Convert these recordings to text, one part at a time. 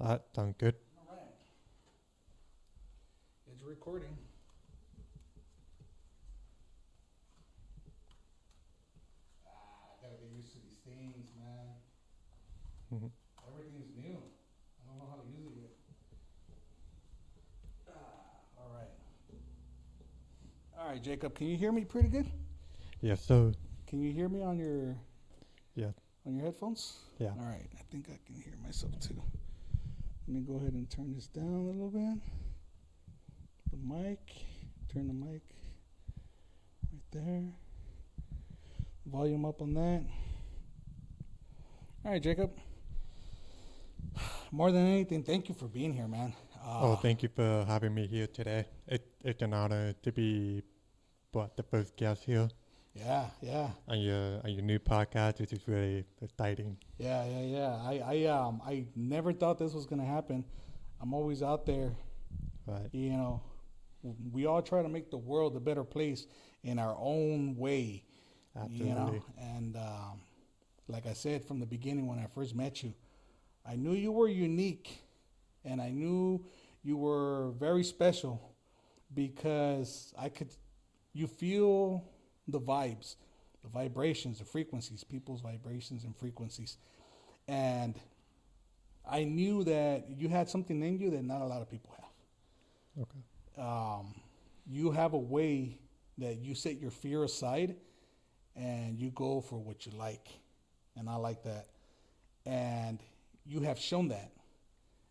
That sounds good. All right. It's recording. I gotta get used to these things, man. Mhm. Everything's new. I don't know how to use it yet. All right. All right, Jacob, can you hear me pretty good? Yes, so Can you hear me on your yeah, headphones? yeah. All right. I think I can hear myself too. Let me go ahead and turn this down a little bit. The mic. Turn the mic right there. Volume up on that. All right, Jacob. More than anything, thank you for being here, man. Oh, thank you for having me here today. It's an honor to be the first guest here Yeah, yeah, on your new podcast, which is really exciting. yeah. I never thought this was gonna happen. I'm always out there. Right. You know, we all try to make the world a better place in our own way. Absolutely. And like I said from the beginning when I first met you, I knew you were unique, and I knew you were very special because you feel the vibes, the vibrations, the frequencies, people's vibrations and frequencies. And I knew that you had something in you that not a lot of people have. Okay. You have a way that you set your fear aside and you go for what you like. And I like that. And you have shown that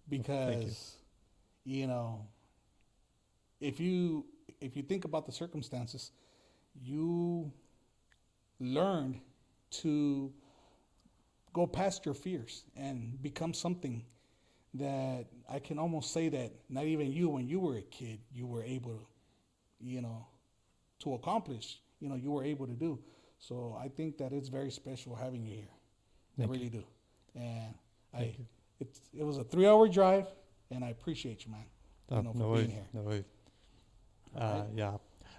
Thank you. because, you know, if you think about the circumstances, you learned to go past your fears and become something that I can almost say that not even you, when you were a kid, you were able to, to accomplish, you were able to do. So I think that it's very special having you here. I Thank you. really do. And Thank you. it was a 3 hour drive, and I appreciate you, man, No for worries. being here. No worries. All right. Yeah.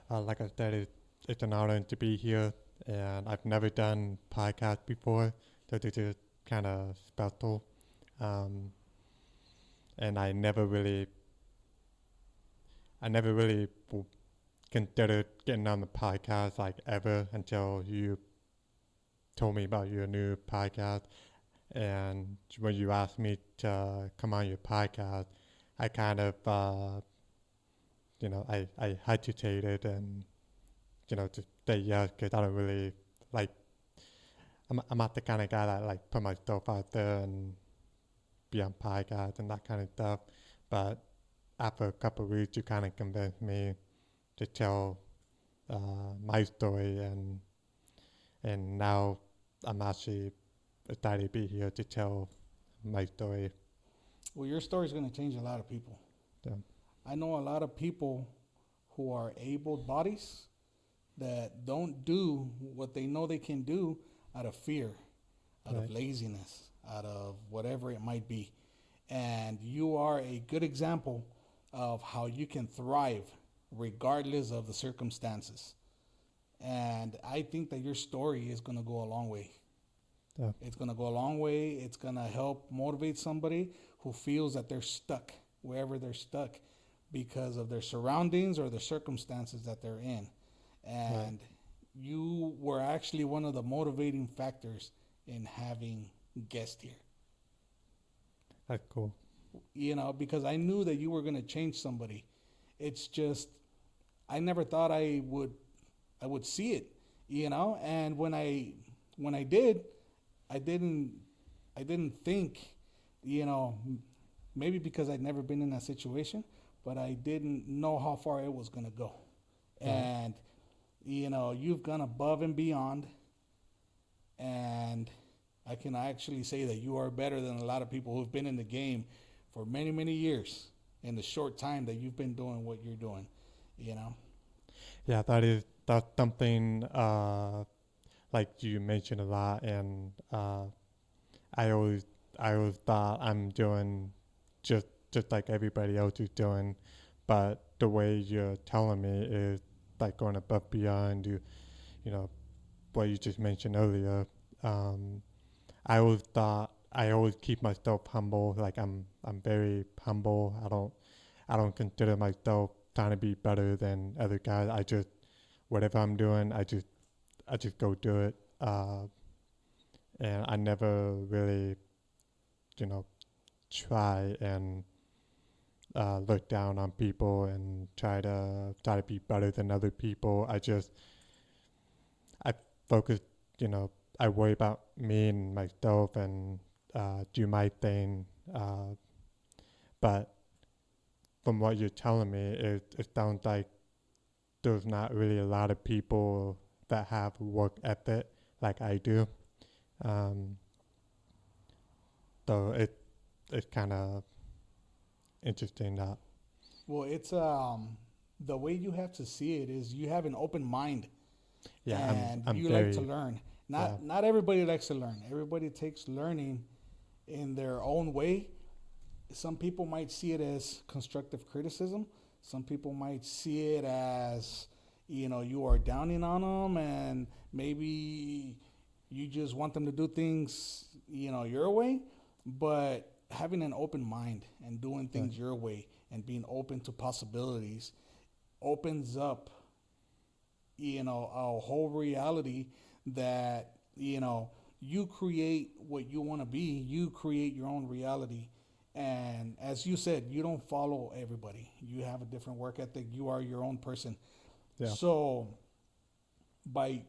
Like I said, it's an honor to be here, and I've never done podcast before, so this is kind of special. Um, and I never really considered getting on the podcast like ever until you told me about your new podcast. And when you asked me to come on your podcast, I kind of, I hesitated and, to say yes because I don't really like, I'm not the kind of guy that like put myself out there and be on podcasts and that kind of stuff. But after a couple of weeks, you kind of convinced me to tell my story, and now I'm actually excited to be here to tell my story. Well, your story is going to change a lot of people. So, I know a lot of people who are able bodies that don't do what they know they can do out of fear, out of right, laziness, out of whatever it might be. And you are a good example of how you can thrive regardless of the circumstances. And I think that your story is going to go a long way. so, It's going to go a long way. It's going to help motivate somebody who feels that they're stuck wherever they're stuck because of their surroundings or the circumstances that they're in. right. And you were actually one of the motivating factors in having guests here. That's cool. Because I knew that you were going to change somebody. It's just I never thought I would see it, and when I did, I didn't I didn't think, you know, maybe because I'd never been in that situation, but I didn't know how far it was going to go. Right. And you've gone above and beyond, and I can actually say that you are better than a lot of people who've been in the game for many, many years in the short time that you've been doing what you're doing, you know? Yeah, that's something like you mentioned a lot, and I always I always thought I'm doing just like everybody else is doing, but the way you're telling me is like going above beyond you know what you just mentioned earlier. Um, I always thought I always keep myself humble. Like I'm very humble. I don't consider myself trying to be better than other guys. I just whatever I'm doing, I just go do it. And I never really, you know, try and look down on people and try to be better than other people. I focus, you know, I worry about me and myself and do my thing. But from what you're telling me, it sounds like there's not really a lot of people that have work ethic like I do. Um, so it's kind of interesting that Well, it's the way you have to see it is you have an open mind yeah and I'm you like to very learn. yeah Not everybody likes to learn. Everybody takes learning in their own way. Some people might see it as constructive criticism. Some people might see it as, you know, you are downing on them and maybe you just want them to do things, you know, your way. But having an open mind and doing right things your way and being open to possibilities opens up, you know, a whole reality that, you know, you create what you want to be, you create your own reality. And as you said, you don't follow everybody, you have a different work ethic, you are your own person. yeah So by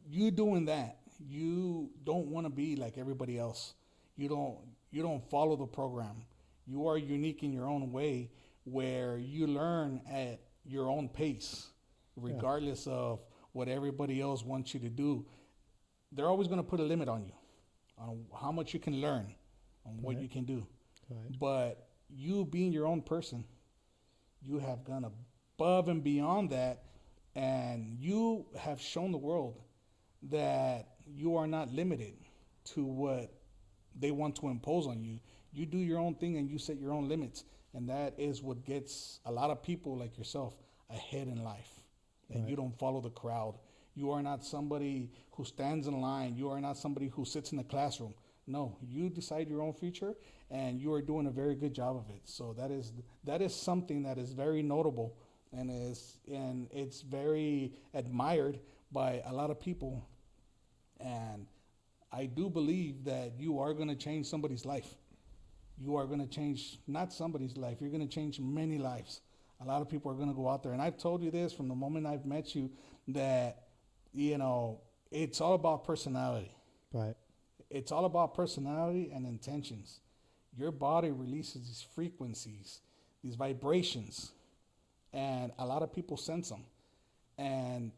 you doing that, you don't want to be like everybody else. You don't you don't follow the program. You are unique in your own way where you learn at your own pace yeah regardless of what everybody else wants you to do. They're always going to put a limit on you on how much you can learn, on what right you can do. right But you being your own person, you have gone above and beyond that, and you have shown the world that you are not limited to what they want to impose on you. You do your own thing and you set your own limits, and that is what gets a lot of people like yourself ahead in life. That right you don't follow the crowd. You are not somebody who stands in line. You are not somebody who sits in the classroom. No, you decide your own future, and you are doing a very good job of it. So that is something that is very notable, and it's very admired by a lot of people. And I do believe that you are going to change somebody's life. You are going to change not somebody's life. You're going to change many lives. A lot of people are going to go out there, and I've told you this from the moment I've met you that, you know, it's all about personality. right It's all about personality and intentions. Your body releases these frequencies, these vibrations, and a lot of people sense them. And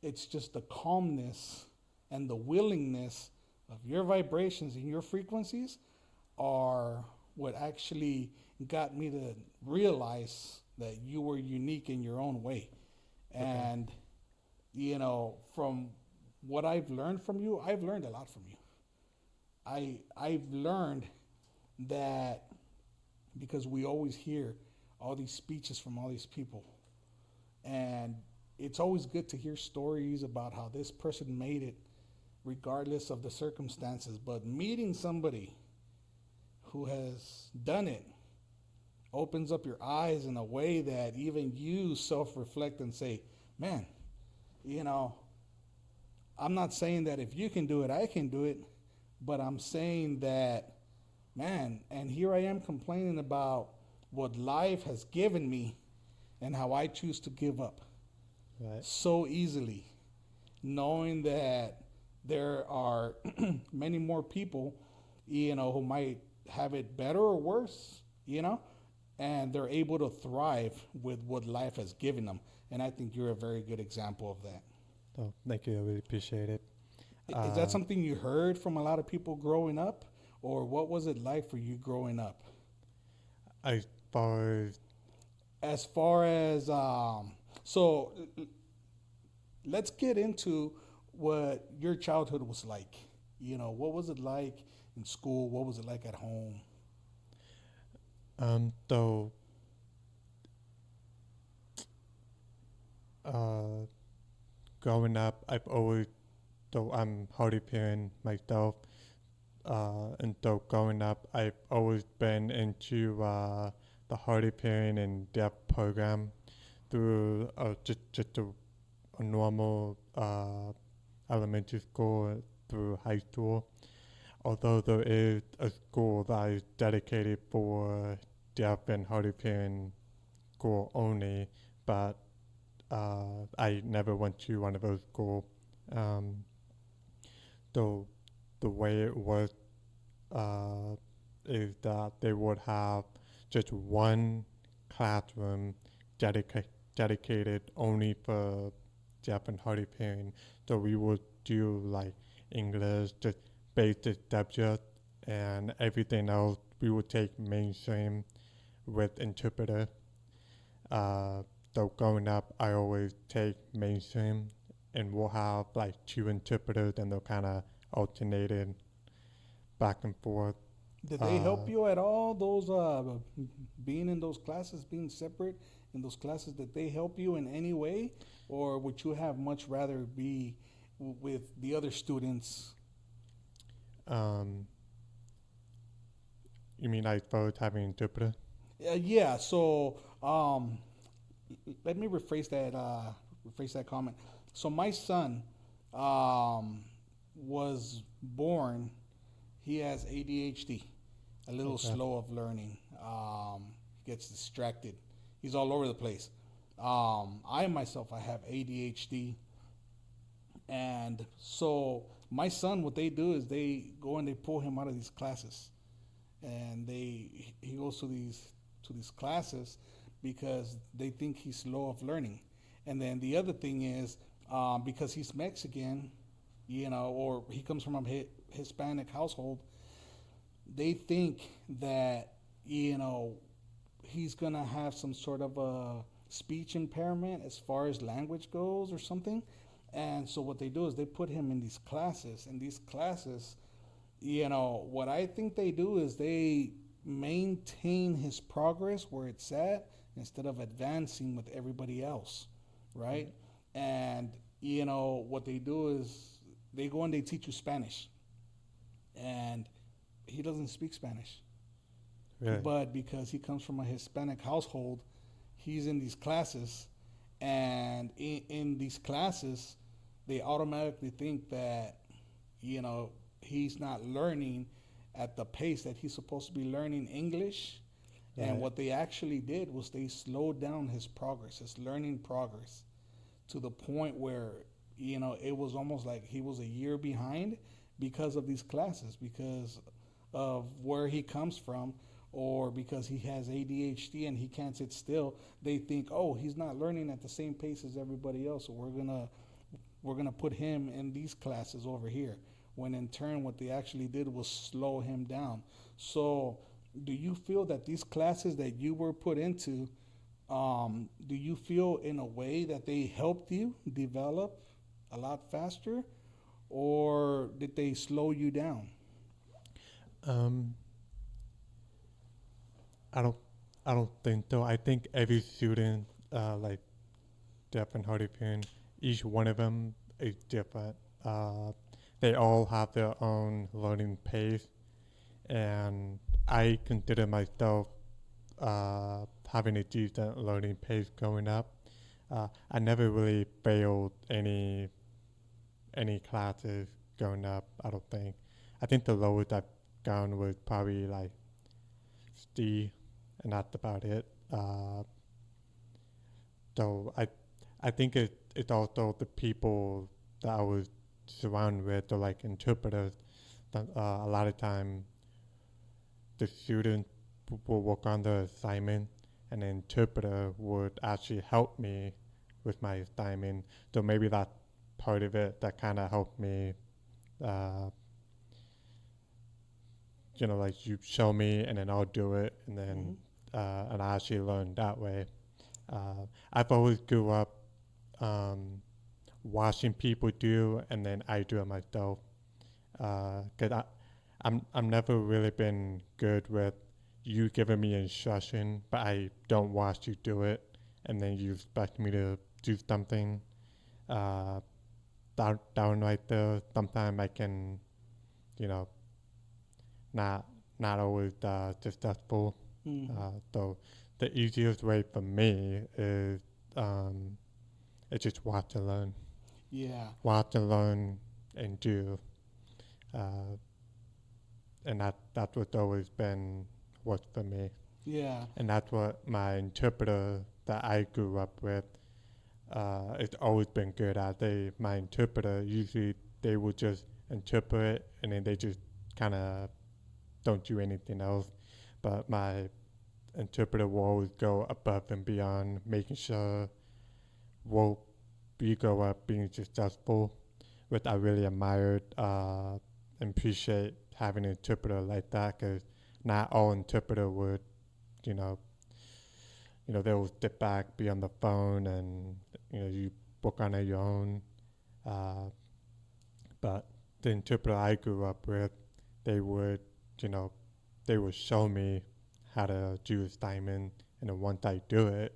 it's just the calmness and the willingness of your vibrations and your frequencies are what actually got me to realize that you were unique in your own way. okay And, you know, from what I've learned from you, I've learned a lot from you. I've learned that because we always hear all these speeches from all these people, and it's always good to hear stories about how this person made it regardless of the circumstances. But meeting somebody who has done it opens up your eyes in a way that even you self reflect and say, man, you know, I'm not saying that if you can do it, I can do it, but I'm saying that, man, and here I am complaining about what life has given me and how I choose to give up right so easily, knowing that there are many more people, you know, who might have it better or worse, you know, and they're able to thrive with what life has given them. And I think you're a very good example of that. oh thank you I really appreciate it Is that something you heard from a lot of people growing up, or what was it like for you growing up? as far as As far as so let's get into what your childhood was like. You know, what was it like in school? What was it like at home? so uh growing up I've always so I'm hard of hearing myself and so growing up, I've always been into the hard of hearing and deaf program through just a normal elementary school through high school. Although there is a school that is dedicated for deaf and hard of hearing school only, but I never went to one of those schools. Um, so the way it was is that they would have just one classroom dedicated only for deaf and hard of hearing. So we would do like English, just basic subjects, and everything else we would take mainstream with interpreter. So growing up, I always take mainstream, and we'll have like two interpreters, and they'll kind of alternated back and forth. Did they help you at all? Those being in those classes, being separate in those classes, did they help you in any way, or would you have much rather be with the other students? Um, you mean I both having interpreter? Yeah. So let me rephrase that comment. So my son was born. He has ADHD, a little Okay. slow of learning. He gets distracted. He's all over the place. I myself, I have ADHD, and so my son, what they do is they go and they pull him out of these classes, and he goes to these classes because they think he's slow of learning. And then the other thing is because he's Mexican, or he comes from a Hispanic household, they think that he's gonna have some sort of a speech impairment as far as language goes or something. And so what they do is they put him in these classes. And these classes, what I think they do is they maintain his progress where it's at instead of advancing with everybody else, right? And what they do is they go and they teach you Spanish, and he doesn't speak Spanish. Really? But because he comes from a Hispanic household, he's in these classes, and in these classes, they automatically think that he's not learning at the pace that he's supposed to be learning English. Right. And what they actually did was they slowed down his progress, his learning progress, to the point where it was almost like he was a year behind because of these classes, because of where he comes from, or because he has ADHD and he can't sit still. They think, oh, he's not learning at the same pace as everybody else, so we're gonna put him in these classes over here. When in turn, what they actually did was slow him down. So, do you feel that these classes that you were put into, do you feel in a way that they helped you develop a lot faster, or did they slow you down? Um, I don't, I don't think so. I think every student, like deaf and hard of hearing, each one of them is different. Uh, they all have their own learning pace, and I consider myself having a decent learning pace growing up. I never really failed any classes growing up. I don't think. I think the lowest I've gone was probably like C, and that's about it. So I think it's also the people that I was surrounded with, or like interpreters. That, a lot of time, the student will work on the assignment, and the interpreter would actually help me with my assignment. So maybe that part of it that kind of helped me. Uh, like you show me, and then I'll do it, and then Mm-hmm. and I actually learned that way. I've always grew up watching people do, and then I do it myself. Cause I'm never really been good with you giving me instruction, but I don't watch you do it, and then you expect me to do something. Uh, down right there. Sometimes I can, you know, not not always successful. Mm-hmm. So the easiest way for me is um, it's just Yeah. watch and learn, and do, uh, and that's what's always been worked for me, Yeah. and that's what my interpreter that I grew up with. It's always been good at. My interpreter usually they will just interpret and then they just kind of don't do anything else. But my interpreter will always go above and beyond, making sure we'll we go up being successful. Which I really admired and appreciate having an interpreter like that, because not all interpreter would, you know, they'll step back, be on the phone, and you book on your own. Uh, but the interpreter I grew up with, they would, you know, they would show me how to do assignment, and then once I do it,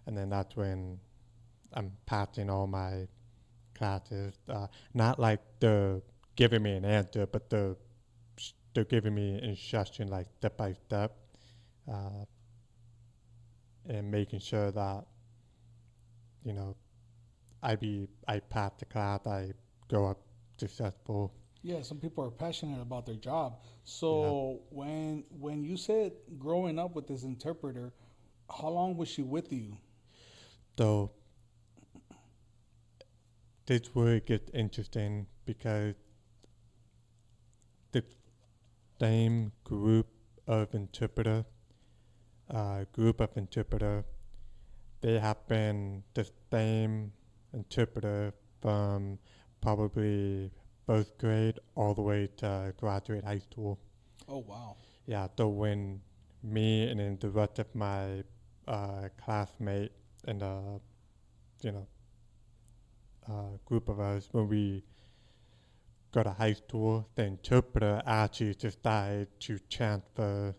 and then that's when I'm passing all my classes. Not like they're giving me an answer, but they're giving me instruction like step by step, uh, and making sure that you know I pass the class, I go up successful. Yeah, some people are passionate about their job. Yeah. So when you said growing up with this interpreter, how long was she with you? So this where it gets interesting because the same group of interpreter, they have been the same interpreter from probably first grade all the way to graduate high school. Oh wow. Yeah, so when me and then the rest of my classmate and you know group of us, when we go to high school, the interpreter actually decided to transfer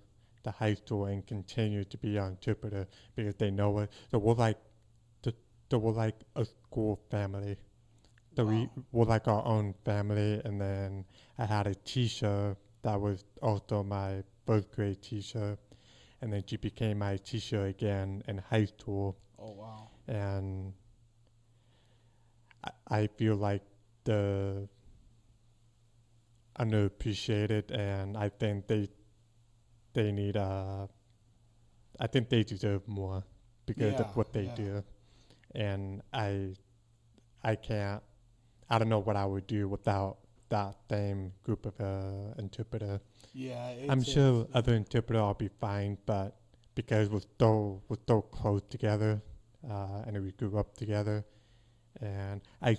to high school and continue to be our interpreter because they know it. So we're like a school family. So Wow. we're like our own family. And then I had a teacher that was also my first grade teacher, and then she became my teacher again in high school. Oh wow. And I feel like the underappreciated, and I think they need I think they deserve more because of Yeah, what they yeah. do, and I can't. I don't know what I would do without that same group of interpreter. Yeah, I'm it's sure other interpreter will be fine, but because we're so close together, and we grew up together, and I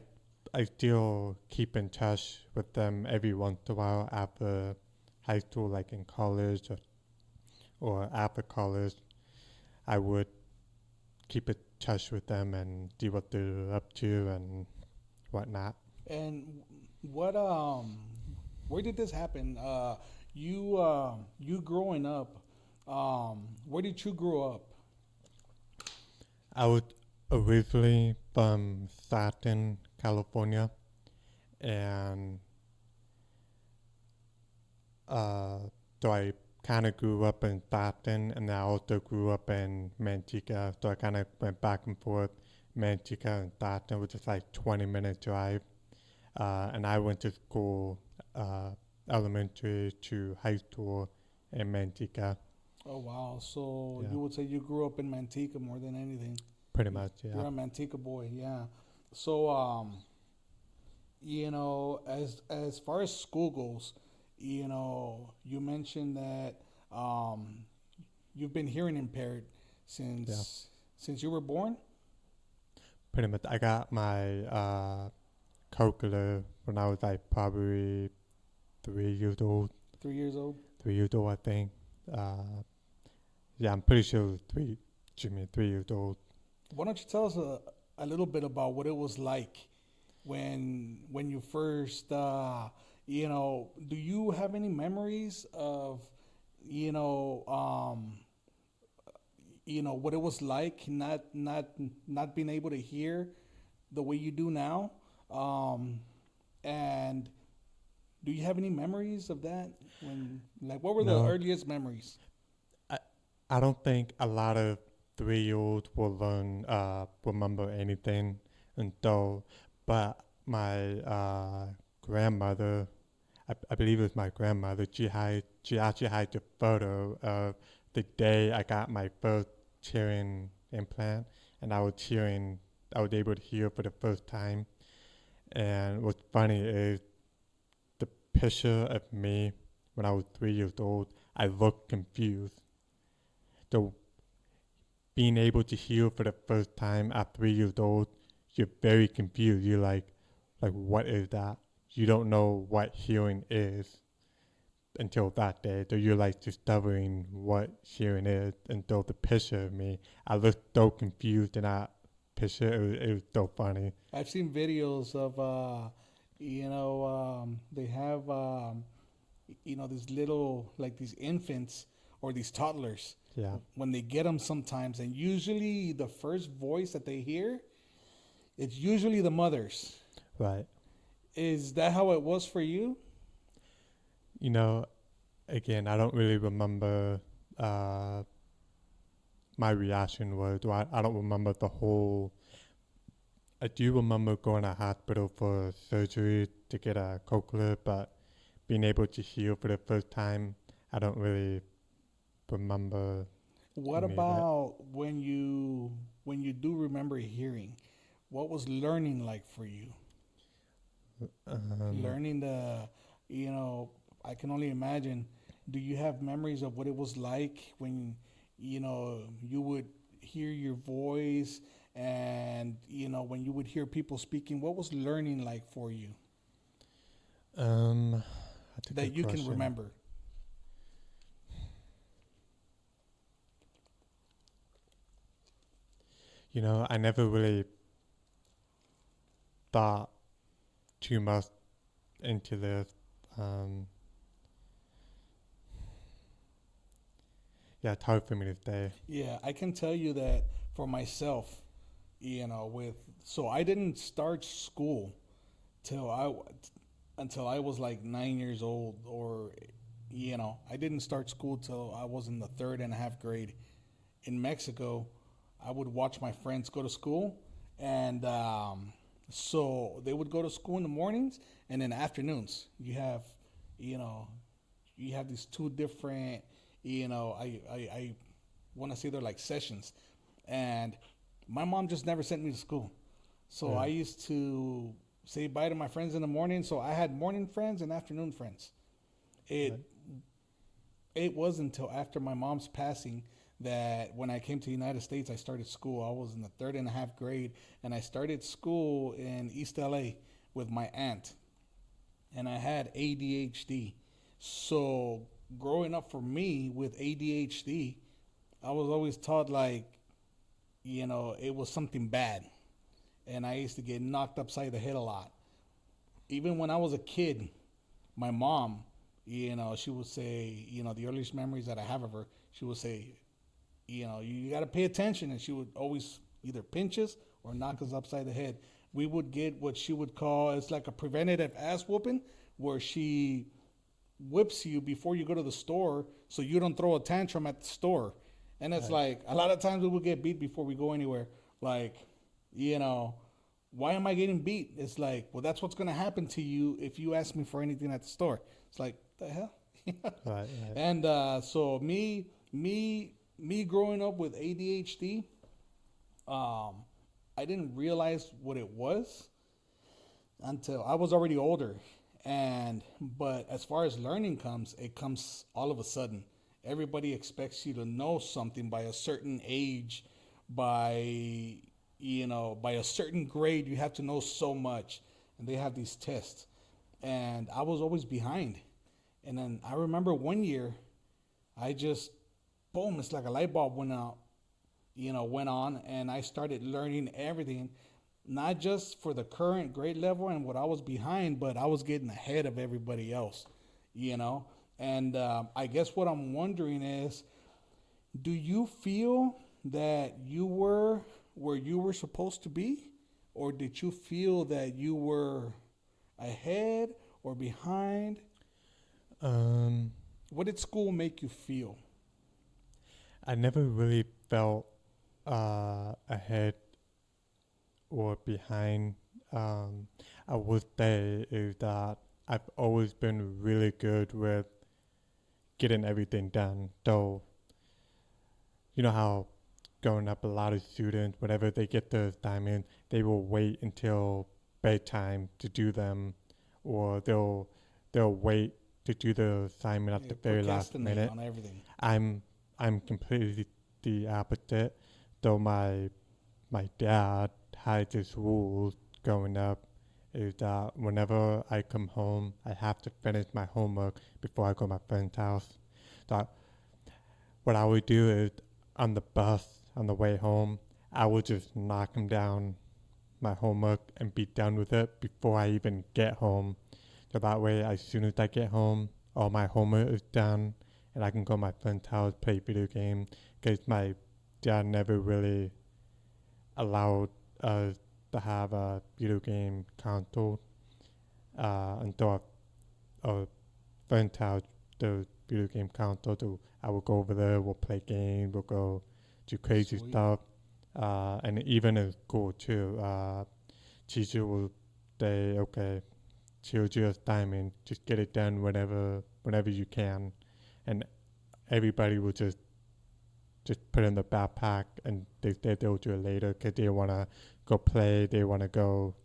still keep in touch with them every once in a while after high school, like in college, or after college. I would keep in touch with them and see what they're up to and whatnot. and what where did this happen? You growing up, where did you grow up? I was originally from Stockton, California, and uh, so I kind of grew up in Stockton, and I also grew up in Manteca. So I kind of went back and forth, Manteca and Stockton, which is like 20-minute drive. And I went to school, uh, elementary to high school in Manteca. Oh wow. So Yeah, you would say you grew up in Manteca more than anything. pretty much. Yeah. You're a Manteca boy, yeah. So as far as school goes, you mentioned that you've been hearing impaired Yeah, since you were born. pretty much. I got my cochlear when I was like probably 3 years old. 3 years old. 3 years old, I think. Uh, yeah, I'm pretty sure it was three. Jimmy, 3 years old. Why don't you tell us a little bit about what it was like when you first do you have any memories of you know um what it was like not being able to hear the way you do now, and Do you have any memories of that? When, like, what were the No, earliest memories? I, I don't think a lot of 3-year-olds will remember anything until, but my grandmother, I believe it was my grandmother, she actually had the photo of the day I got my first hearing implant, and I was able to hear for the first time. And what's funny is the picture of me when I was 3 years old, I looked confused. So being able to hear for the first time at 3 years old, you're very confused. You're like what is that? You don't know what hearing is until that day. So you're like discovering what hearing is until the picture of me. I looked so confused in that picture. It was so funny. I've seen videos of, they have, these little, like these infants or these toddlers Yeah, when they get them sometimes, and usually the first voice that they hear, it's usually the mother's. right. Is that how it was for you? You know, again, I don't really remember my reaction was. I don't remember the whole. I do remember going to hospital for surgery to get a cochlear, but being able to hear for the first time, I don't really remember What any of it. about when you do remember hearing? What was learning like for you? Um, Learning you know, I can only imagine. Do you have memories of what it was like when, you would hear your voice, and, when you would hear people speaking? What was learning like for you that's a that good you can question. remember? I never really thought too much into this. Um, yeah, it's hard for me to say. Yeah, I can tell you that for myself, so I didn't start school till until I was like 9 years old, or I didn't start school till I was in the third and a half grade. In Mexico, I would watch my friends go to school, and so they would go to school in the mornings, and in afternoons you know, you have these two different, I want to say they're like sessions, and my mom just never sent me to school, so I Yeah, used to say bye to my friends in the morning. So I had morning friends and afternoon friends. It right, it was until after my mom's passing that when I came to the United States, I started school. I was in the third and a half grade, and I started school in East LA with my aunt, and I had ADHD. So growing up for me with ADHD, I was always taught like, it was something bad, and I used to get knocked upside the head a lot. Even when I was a kid, my mom, she would say, the earliest memories that I have of her, she would say, you got to pay attention. And she would always either pinch us or knock us upside the head. We would get what she would call, it's like a preventative ass whooping, where she whips you before you go to the store so you don't throw a tantrum at the store. And it's right, like a lot of times we would get beat before we go anywhere. Like, you know, why am I getting beat? It's like, well, that's what's going to happen to you if you ask me for anything at the store. It's like, the hell? right, right, And so me growing up with ADHD, um, I didn't realize what it was until I was already older. And but as far as learning comes, it comes all of a sudden. Everybody expects you to know something by a certain age, by by a certain grade. You have to know so much, and they have these tests. And I was always behind. And then I remember one year, I just boom, it's like a light bulb went out, went on, and I started learning everything, not just for the current grade level and what I was behind, but I was getting ahead of everybody else, you know. And I guess what I'm wondering is, do you feel that you were where you were supposed to be, or did you feel that you were ahead, or behind? Um, What did school make you feel? I never really felt ahead or behind. I would say is that I've always been really good with getting everything done. So you know how growing up, a lot of students, whenever they get their assignment, they will wait until bedtime to do them, or they'll wait to do the assignment at You the very last procrastinate minute. on everything. I'm I'm completely the opposite. Though my dad had this rule growing up is that whenever I come home, I have to finish my homework before I go to my friend's house. So what I would do is on the bus on the way home, I would just knock him down my homework and be done with it before I even get home. So that way, as soon as I get home, all my homework is done and I can go to my friend's house, play video game. Because my dad never really allowed us to have a video game console until a friend's house, the video game console. So I will go over there, we'll play games, we'll go do crazy Sweet. stuff. And even in school too, teacher will say, okay, here's your assignment, just get it done whenever you can. And everybody will just put it in the backpack and they say they'll do it later because they want to go play, they want to go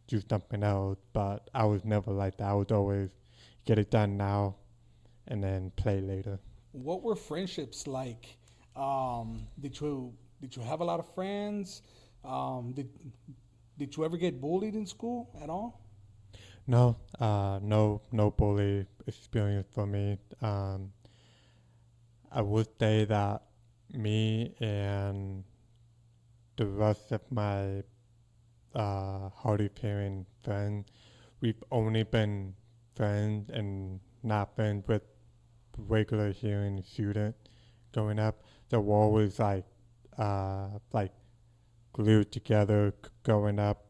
do something else. But I was never like that. I was always get it done now and then play later. What were friendships like? Did you have a lot of friends? Did you ever get bullied in school at all? No, no bully experience for me. I would say that me and the rest of my hardy parent friends, we've only been friends and not friends with regular hearing student growing up. So we're always like glued together growing up.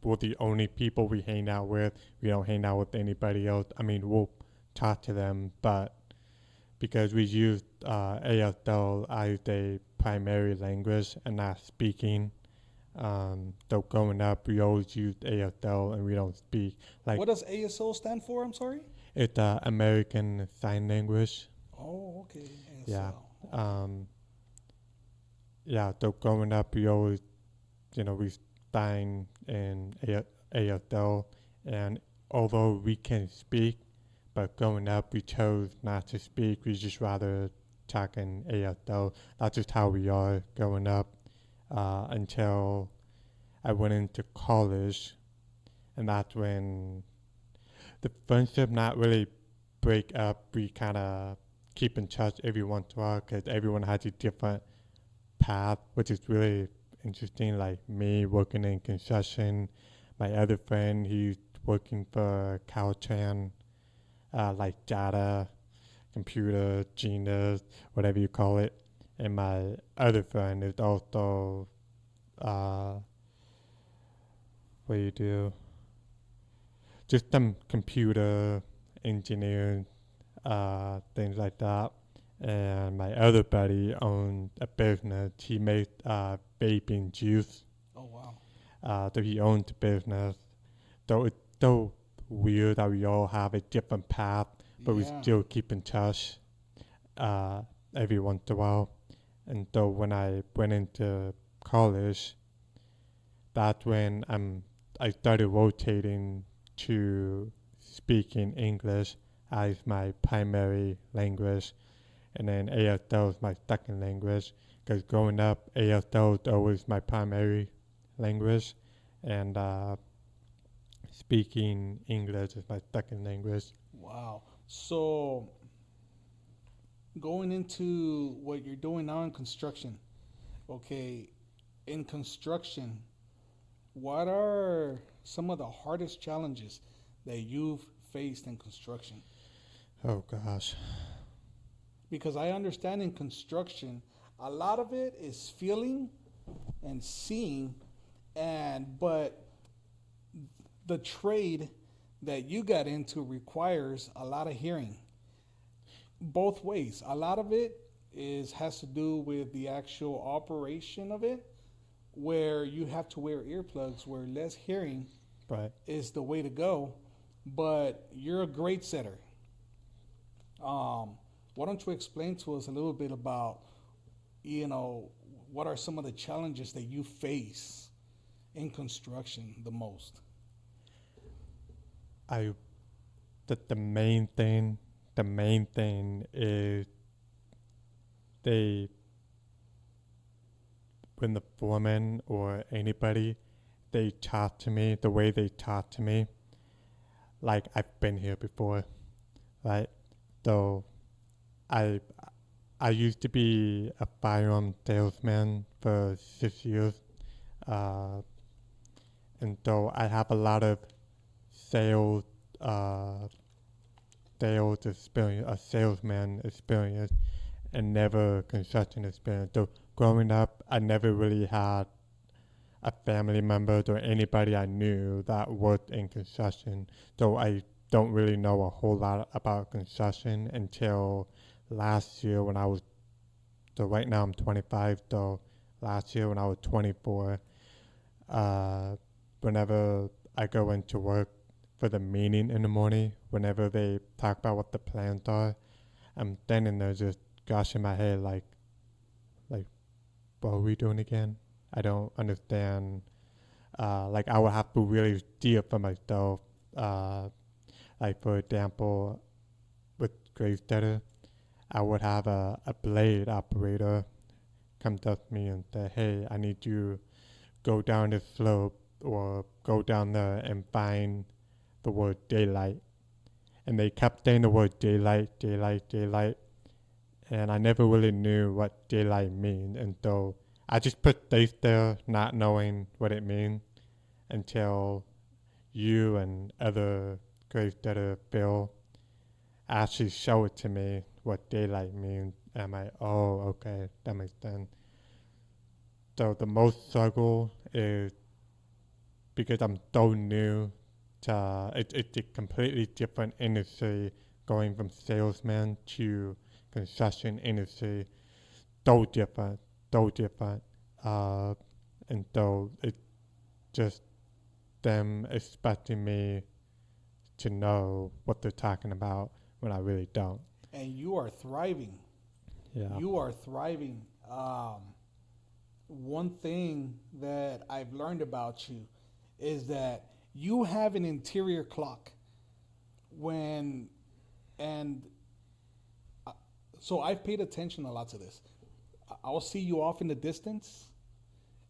We're the only people we hang out with. We don't hang out with anybody else. I mean, we'll talk to them, but because we use ASL as a primary language and not speaking, so growing up, we always used ASL and we don't speak. Like, What does ASO stand for? I'm sorry. it's American Sign Language. Oh, okay. Yeah. ASL. Um, yeah, so growing up, we always, we sign in ASL, and although we can speak, but growing up, we chose not to speak. We just rather talk in ASL. That's just how we are growing up until I went into college, and that's when the friendship not really break up. We kind of keep in touch every once in a while because everyone has a different path, which is really interesting. Like me working in construction, my other friend he's working for Caltran, like data, computer, genius, whatever you call it. And my other friend is also what do you do? Just some computer engineering, things like that. And my other buddy owns a business. He makes vaping juice. Oh wow. So he owns a business. So it's so weird that we all have a different path, but we Yeah. still keep in touch uh, every once in a while. And so when I went into college, that's when I started rotating to speaking English as my primary language, and then ASL is my second language. Because growing up, ASL is always my primary language, and speaking English is my second language. Wow. So going into what you're doing now in construction. Okay, in construction, what are some of the hardest challenges that you've faced in construction? Oh gosh. Because I understand in construction, a lot of it is feeling and seeing, and but the trade that you got into requires a lot of hearing, both ways. A lot of it is has to do with the actual operation of it, where you have to wear earplugs, where less hearing Right. is the way to go. But you're a great setter. Why don't you explain to us a little bit about, you know, what are some of the challenges that you face in construction the most? I the main thing is they when the foreman or anybody they talk to me the way they talk to me like I've been here before, right? So I I used to be a firearm salesman for 6 years, uh, and so I have a lot of sales uh, sales experience, a salesman experience, and never construction experience. So growing up, I never really had a family member or anybody I knew that worked in construction. So I don't really know a whole lot about construction until last year when I was. So right now I'm 25. So last year when I was 24, uh, whenever I go into work for the meeting in the morning, whenever they talk about what the plans are, I'm standing there just scratching my head like, what are we doing again? I don't understand. Like I would have to really see it for myself. Uh, like for example, with Gravesetter, I would have a blade operator come to me and say, hey, I need you go down this slope or go down there and find the word daylight. And they kept saying the word daylight, daylight, daylight. And I never really knew what daylight means. And so I just put dates there not knowing what it means until you and other grades that are Bill actually show it to me what daylight means. And I'm like, oh, okay, that makes sense. So the most struggle is because I'm so new to it's a completely different industry going from salesman to construction industry. So different, so different. Uh, and so it's just them expecting me to know what they're talking about when I really don't. And you are thriving. Yeah. You are thriving. One thing that I've learned about you is that you have an interior clock. When and so I've paid attention a lot to this. I'll see you off in the distance,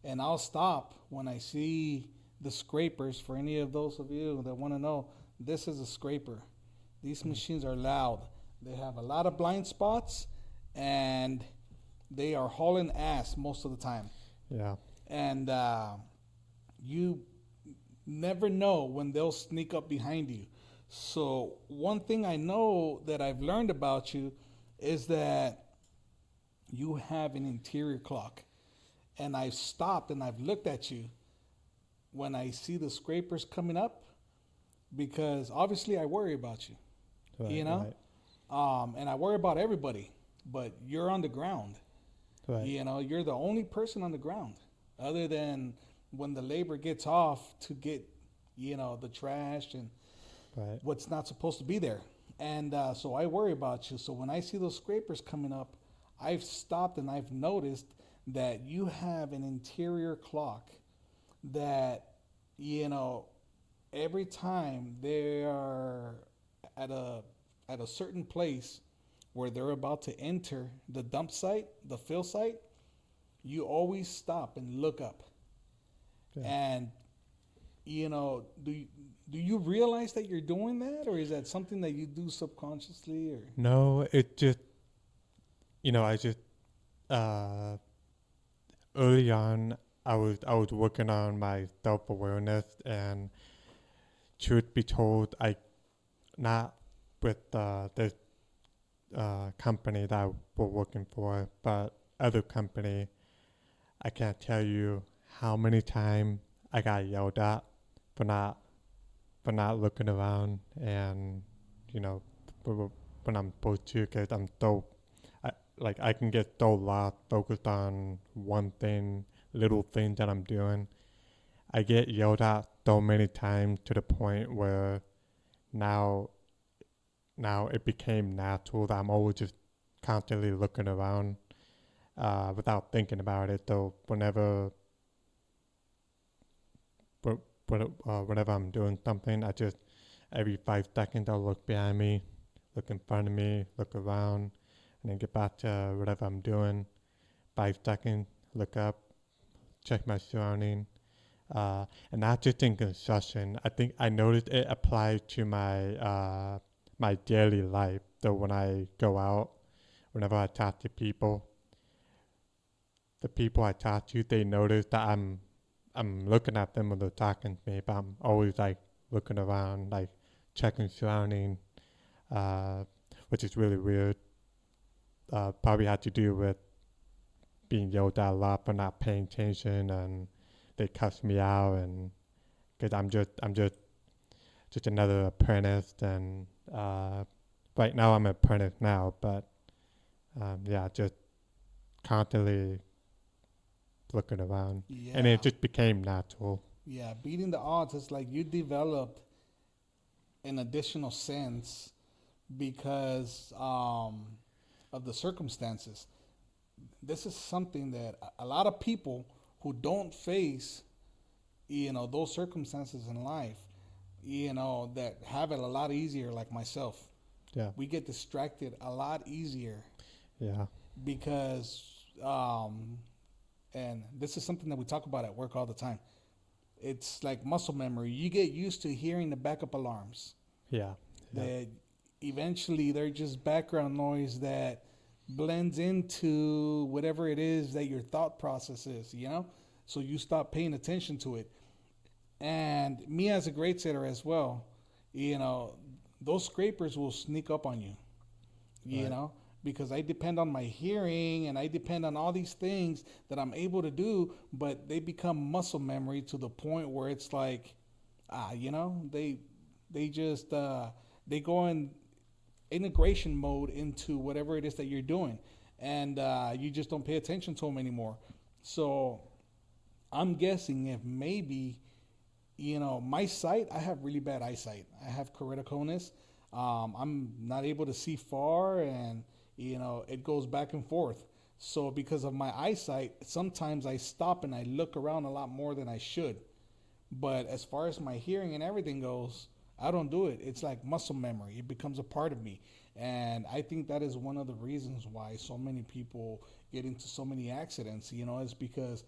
and I'll stop when I see the scrapers. For any of those of you that want to know, this is a scraper. These machines are loud. They have a lot of blind spots, and they are hauling ass most of the time. Yeah. And you never know when they'll sneak up behind you. So one thing I know that I've learned about you is that you have an interior clock. And I've stopped and I've looked at you when I see the scrapers coming up, because obviously I worry about you, Right, you know? And I worry about everybody, but you're on the ground. right, You know, you're the only person on the ground other than when the labor gets off to get, you know, the trash and right, what's not supposed to be there. And so I worry about you. So when I see those scrapers coming up, I've stopped and I've noticed that you have an interior clock that, you know, every time they are at a at a certain place where they're about to enter the dump site, the fill site, you always stop and look up. yeah. And you know, do you realize that you're doing that, or is that something that you do subconsciously, or? No, it just, I just, uh, early on, I was working on my self awareness, and truth be told, I not with this company that I was working for, but other company. I can't tell you how many times I got yelled at for not for not looking around, and you know, when I'm supposed to, because I'm so, I can get so lost, focused on one thing, little thing that I'm doing. I get yelled at so many times to the point where now now it became natural that I'm always just constantly looking around without thinking about it. So whenever I'm doing something, I just every 5 seconds I'll look behind me, look in front of me, look around, and then get back to whatever I'm doing. 5 seconds, look up, check my surrounding. And not just in construction. I think I noticed it applies to my daily life. So when I go out, whenever I talk to people, the people I talk to, they notice that I'm looking at them when they're talking to me, but I'm always like looking around, like checking surrounding, uh, which is really weird. Probably had to do with being yelled at a lot for not paying attention, and they cuss me out, and because I'm just another apprentice, and right now I'm an apprentice now, but yeah, just constantly looking around, and Yeah, it just became natural. yeah. Beating the odds is like you developed an additional sense because of the circumstances. This is something that a lot of people who don't face, those circumstances in life, that have it a lot easier, like myself. Yeah, We get distracted a lot easier yeah, because, and this is something that we talk about at work all the time. It's like muscle memory. You get used to hearing the backup alarms yeah, yeah, that eventually they're just background noise that blends into whatever it is that your thought process is. So you stop paying attention to it. And me as a grade setter as well, you know, those scrapers will sneak up on you, you right, know, because I depend on my hearing and I depend on all these things that I'm able to do, but they become muscle memory to the point where it's like, they just they go in integration mode into whatever it is that you're doing, and you just don't pay attention to them anymore. So I'm guessing if maybe my sight, I have really bad eyesight. I have keratoconus. I'm not able to see far, and it goes back and forth. So because of my eyesight, sometimes I stop and I look around a lot more than I should. But as far as my hearing and everything goes, I don't do it. It's like muscle memory. It becomes a part of me. And I think that is one of the reasons why so many people get into so many accidents, is because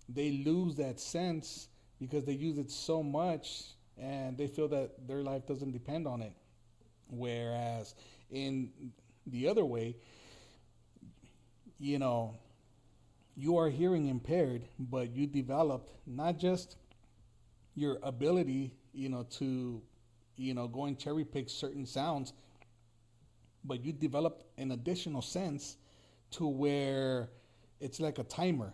they lose that sense because they use it so much and they feel that their life doesn't depend on it. Whereas in the other way, you know, you are hearing impaired, but you developed not just your ability, to, go and cherry pick certain sounds, but you developed an additional sense to where it's like a timer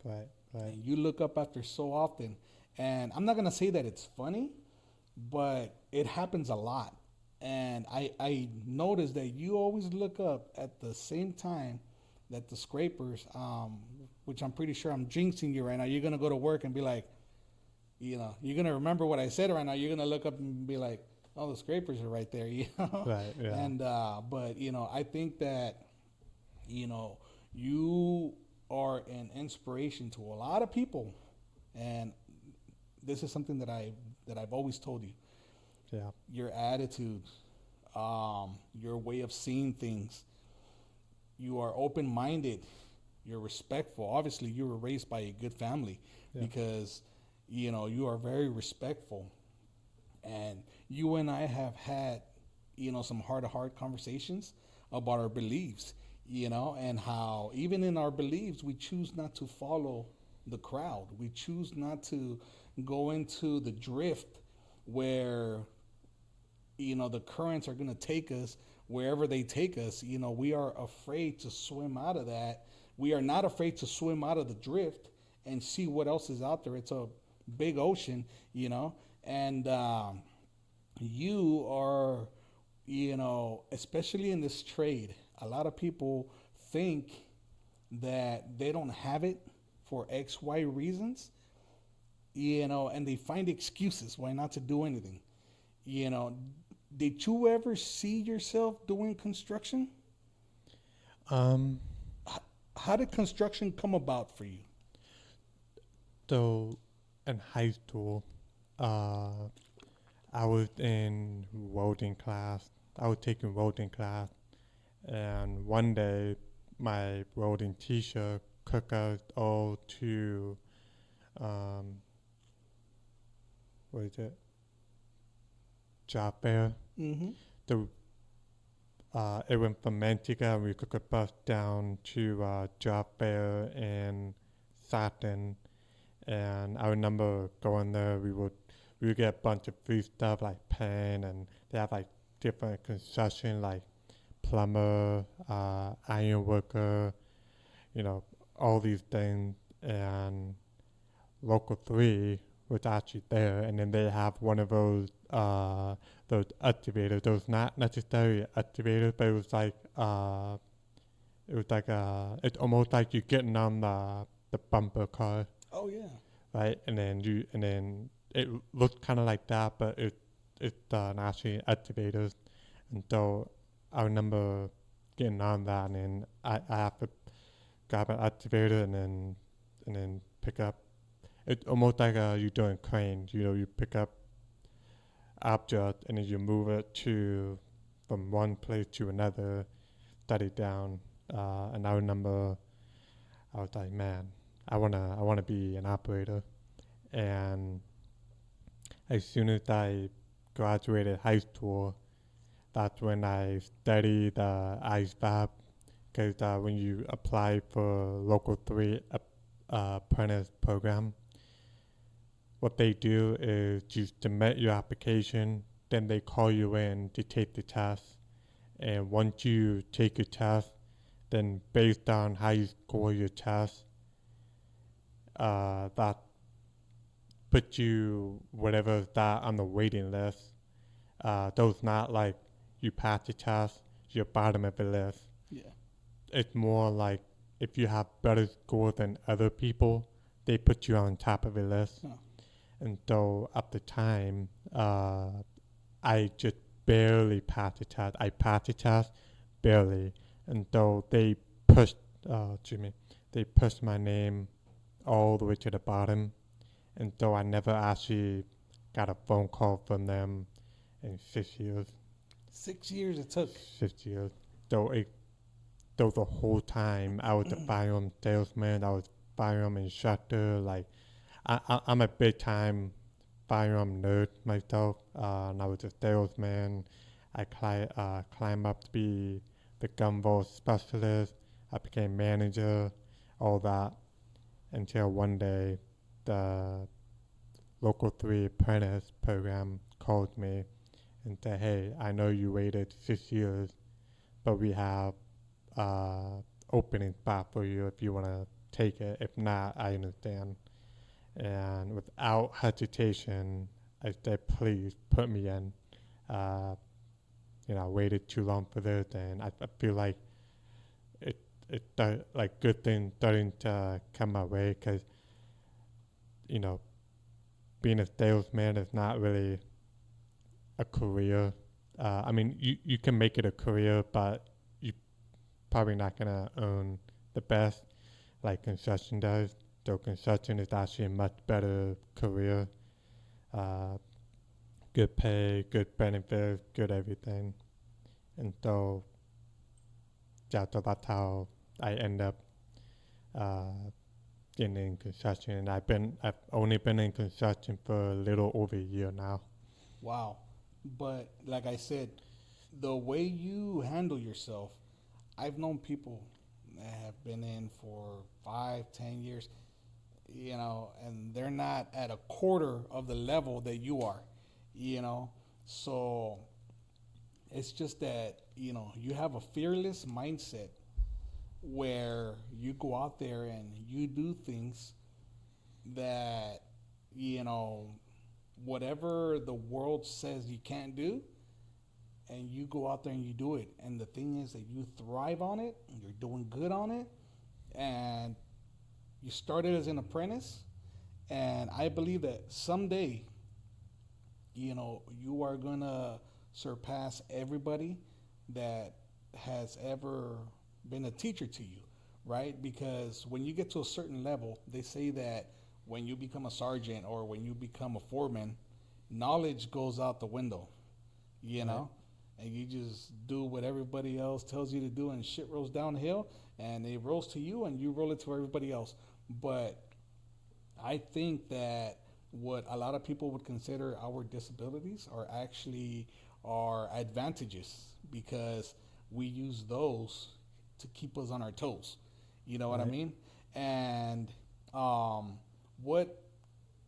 right, right, and you look up after so often. And I'm not gonna say that it's funny, but it happens a lot. And I noticed that you always look up at the same time that the scrapers, which I'm pretty sure I'm jinxing you right now. You're gonna go to work and be like, you're gonna remember what I said right now. You're gonna look up and be like, "Oh, the scrapers are right there," right, yeah, And but I think that you are an inspiration to a lot of people, and this is something that I've always told you. yeah, Your attitude, your way of seeing things. You are open minded. You're respectful. Obviously, you were raised by a good family yeah, because you are very respectful. And you and I have had some heart to heart conversations about our beliefs. And how even in our beliefs we choose not to follow the crowd. We choose not to go into the drift where the currents are going to take us wherever they take us. We are afraid to swim out of that. We are not afraid to swim out of the drift and see what else is out there. It's a big ocean, and you are, especially in this trade, a lot of people think that they don't have it for XY reasons, and they find excuses why not to do anything. You know, did you ever see yourself doing construction? Um, How did construction come about for you? so in high school, uh, I was in welding class. I was taking welding class, and one day my welding teacher took us all to um, what is it? Job fair. Mm-hmm. The it went from Manteca, and we took a bus down to job fair in Saturn. And I remember going there. We would get a bunch of free stuff like pen, and they have like different concession like plumber, iron worker, you know, all these things. And local three was actually there, and then they have one of those activators. Those not necessarily activators, but it's almost like you're getting on the bumper car, Oh yeah. right? And then it looks kind of like that, but it's actually activators. And so I remember getting on that, and then I have to grab an activator and then pick up. It's almost like you're doing crane. You pick up object and then you move it to from one place to another, set it down. And I remember I was like, man, I wanna be an operator. And as soon as I graduated high school, that's when I studied ISVAB, because when you apply for local three apprentice program, what they do is you submit your application, then they call you in to take the test. And once you take your test, then based on how you score your test, that puts you whatever that on the waiting list. Those not like you pass the test, you're bottom of the list. Yeah. It's more like if you have better score than other people, they put you on top of the list. Oh. And so at the time, I just barely passed the test. I passed the test barely, and so pushed, they pushed my name all the way to the bottom, and so I never actually got a phone call from them in 6 years. 6 years it took. 6 years. So though the whole time I was a firearm salesman, I was firearm instructor. Like I'm a big time firearm nerd myself, and I was a salesman. I climbed up to be the gun vault specialist. I became manager, all that, until one day the local three apprentice program called me and said, "Hey, I know you waited 6 years, but we have opening spot for you if you want to take it. If not, I understand." And without hesitation, I said, "Please put me in." Uh, I waited too long for this, and I feel like like good things starting to come my way, because you know being a salesman is not really a career. I mean, you can make it a career, but you probably not gonna earn the best like construction does. So construction is actually a much better career. Uh, Good pay, good benefits, good everything. And so, yeah, so that's how I end up uh, getting in construction. And I've only been in construction for a little over a year now. Wow. But like I said, the way you handle yourself, I've known people that have been in for 5, 10 years, and they're not at a quarter of the level that you are, you know. So it's just that, you have a fearless mindset where you go out there and you do things that, you know, whatever the world says you can't do, and you go out there and you do it. And the thing is that you thrive on it, and you're doing good on it, and you started as an apprentice. And I believe that someday, you are gonna surpass everybody that has ever been a teacher to you, right? Because when you get to a certain level, they say that when you become a sergeant or when you become a foreman, knowledge goes out the window, you Right. know? And you just do what everybody else tells you to do, and shit rolls downhill, and it rolls to you, and you roll it to everybody else. But I think that what a lot of people would consider our disabilities are actually our advantages, because we use those to keep us on our toes. You know what I Right. mean? And what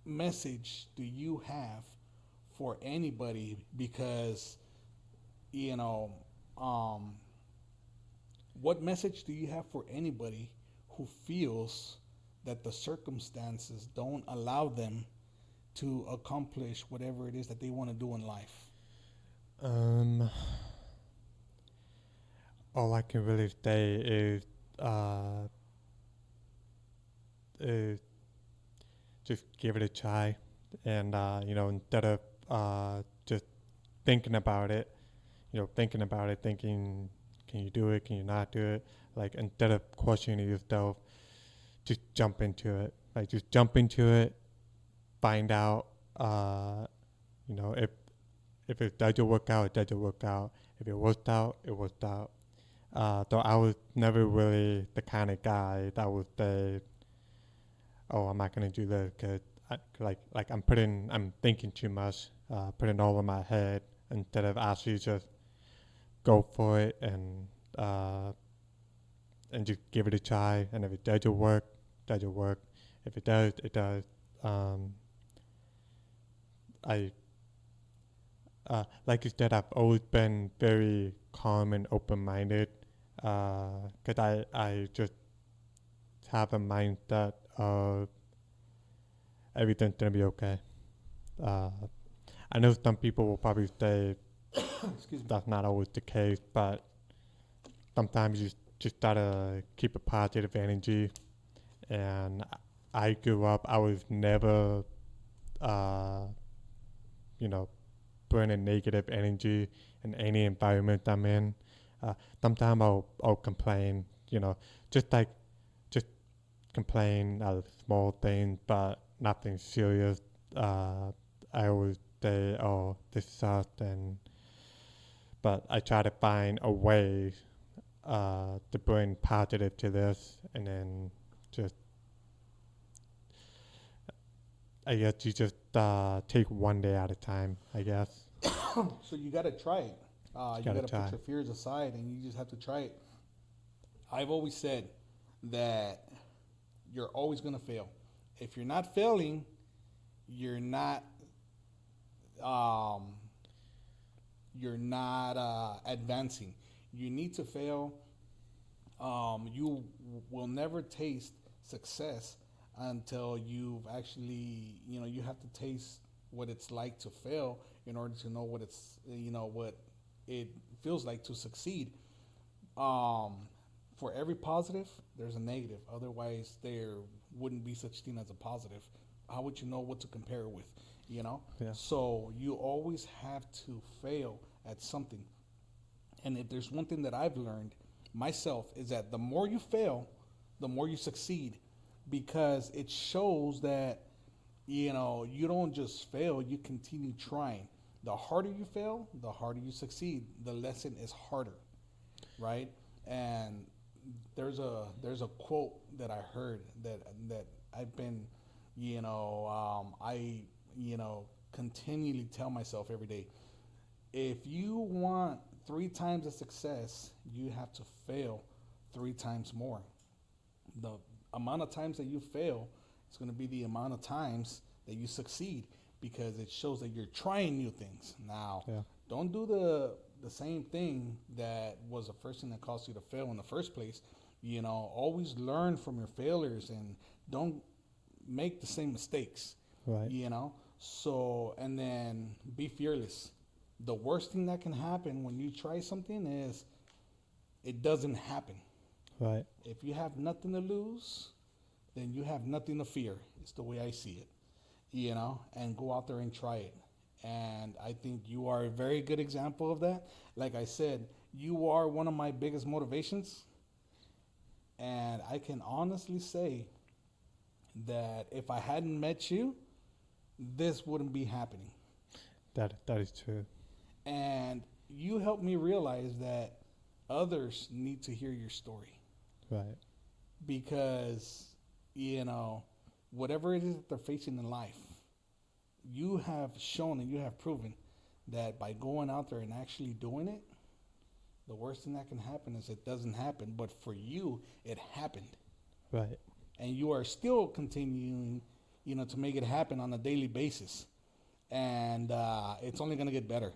message do you have for anybody? Because, you know, um, what message do you have for anybody who feels that the circumstances don't allow them to accomplish whatever it is that they want to do in life? Um, all I can really say uh, is just give it a try, and instead of just thinking about it, thinking, can you do it? Can you not do it? Like instead of questioning yourself, just jump into it. Like just jump into it, find out. Uh, if it doesn't work out, it doesn't work out. If it worked out, it worked out. Though I was never really the kind of guy that would say, "Oh, I'm not gonna do this," because I'm thinking too much, putting all in my head instead of actually just go for it uh, and just give it a try. And if it doesn't work, doesn't work. If it does, it does. Um, I like you said, I've always been very calm and open-minded because I just have a mindset of everything's gonna be okay. Uh, I know some people will probably say Excuse me. that's not always the case, but sometimes you just gotta keep a positive energy. And I grew up, I was never, uh, you know, burning negative energy in any environment I'm in. Sometimes I'll complain, just like just complain out of small things, but nothing serious. I always say, "Oh, this sucks," but I try to find a way to bring positive to this, and then just I guess you just take one day at a time. I guess So you got to try it. you You gotta got to put try. your fears aside, and you just have to try it. I've always said that you're always going to fail. If you're not failing, you're not um, advancing. You need to fail. You will never taste success until you've actually, you have to taste what it's like to fail in order to know what it feels like to succeed. Um, for every positive, there's a negative. Otherwise, there wouldn't be such thing as a positive. How would you know what to compare it with? You know. Yeah, So you always have to fail at something. And if there's one thing that I've learned myself is that the more you fail, the more you succeed, because it shows that you don't just fail, you continue trying. The harder you fail, the harder you succeed. The lesson is harder, right? And there's a quote that I heard that I've been, I continually tell myself every day. If you want three times the success, you have to fail three times more. The amount of times that you fail is going to be the amount of times that you succeed, because it shows that you're trying new things. Now, yeah, don't do the same thing that was the first thing that caused you to fail in the first place. Always learn from your failures, and don't make the same mistakes. right. You know, So, and then be fearless. The worst thing that can happen when you try something is it doesn't happen. Right. If you have nothing to lose, then you have nothing to fear. It's the way I see it, and go out there and try it. And I think you are a very good example of that. Like I said, you are one of my biggest motivations. And I can honestly say that if I hadn't met you, this wouldn't be happening. That is true. And you helped me realize that others need to hear your story Right. because, whatever it is that they're facing in life, you have shown and you have proven that by going out there and actually doing it, the worst thing that can happen is it doesn't happen. But for you, it happened. Right. And you are still continuing, to make it happen on a daily basis. And it's only going to get better.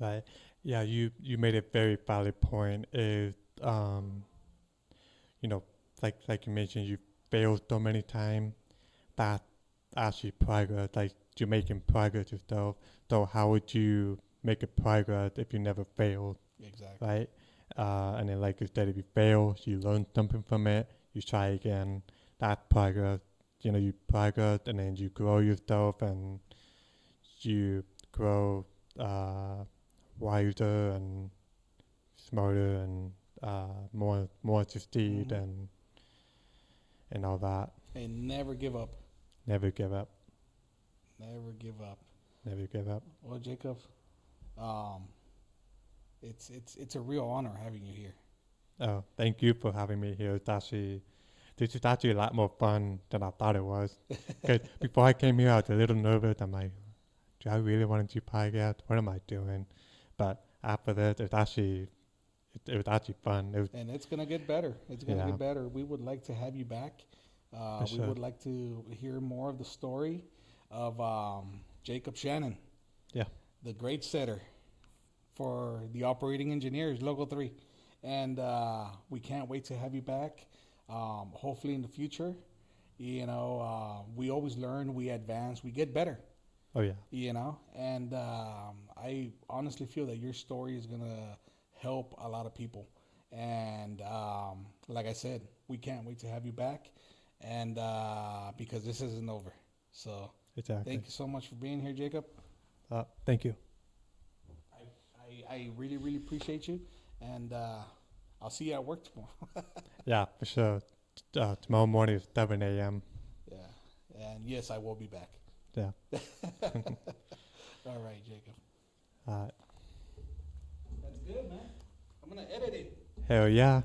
Right. Yeah, you made a very valid point. Is you know, like you mentioned, you failed so many times. That actually progress. Like you're making progress yourself. So how would you make a progress if you never failed? Exactly. Right. And then like you said, if you fail, you learn something from it. You try again. That progress. You progress, and then you grow yourself, and you grow wiser and smarter and more succeed and all that. And never give up. Never give up. Never give up. Never give up. Well, Jacob, it's a real honor having you here. Oh, thank you for having me here. This is actually a lot more fun than I thought it was. Because before I came here, I was a little nervous. I'm like, do I really want to do podcast? What am I doing? But after this, it was actually fun. And it's gonna get better. It's gonna Yeah. get better. We would like to have you back. For We sure. would like to hear more of the story of Jacob Shannon, Yeah. the great setter for the operating engineers, Logo 3. And we can't wait to have you back. Hopefully in the future, we always learn, we advance, we get better, Oh yeah. and I honestly feel that your story is going to help a lot of people. And like I said, we can't wait to have you back, and because this isn't over. So Exactly. thank you so much for being here, Jacob. Thank you. I really, really appreciate you, and I'll see you at work tomorrow. Yeah, for sure. Tomorrow morning is 7 a.m. Yeah, and yes, I will be back. Yeah. All right, Jacob. Uh, That's good, man. I'm gonna edit it. Hell yeah.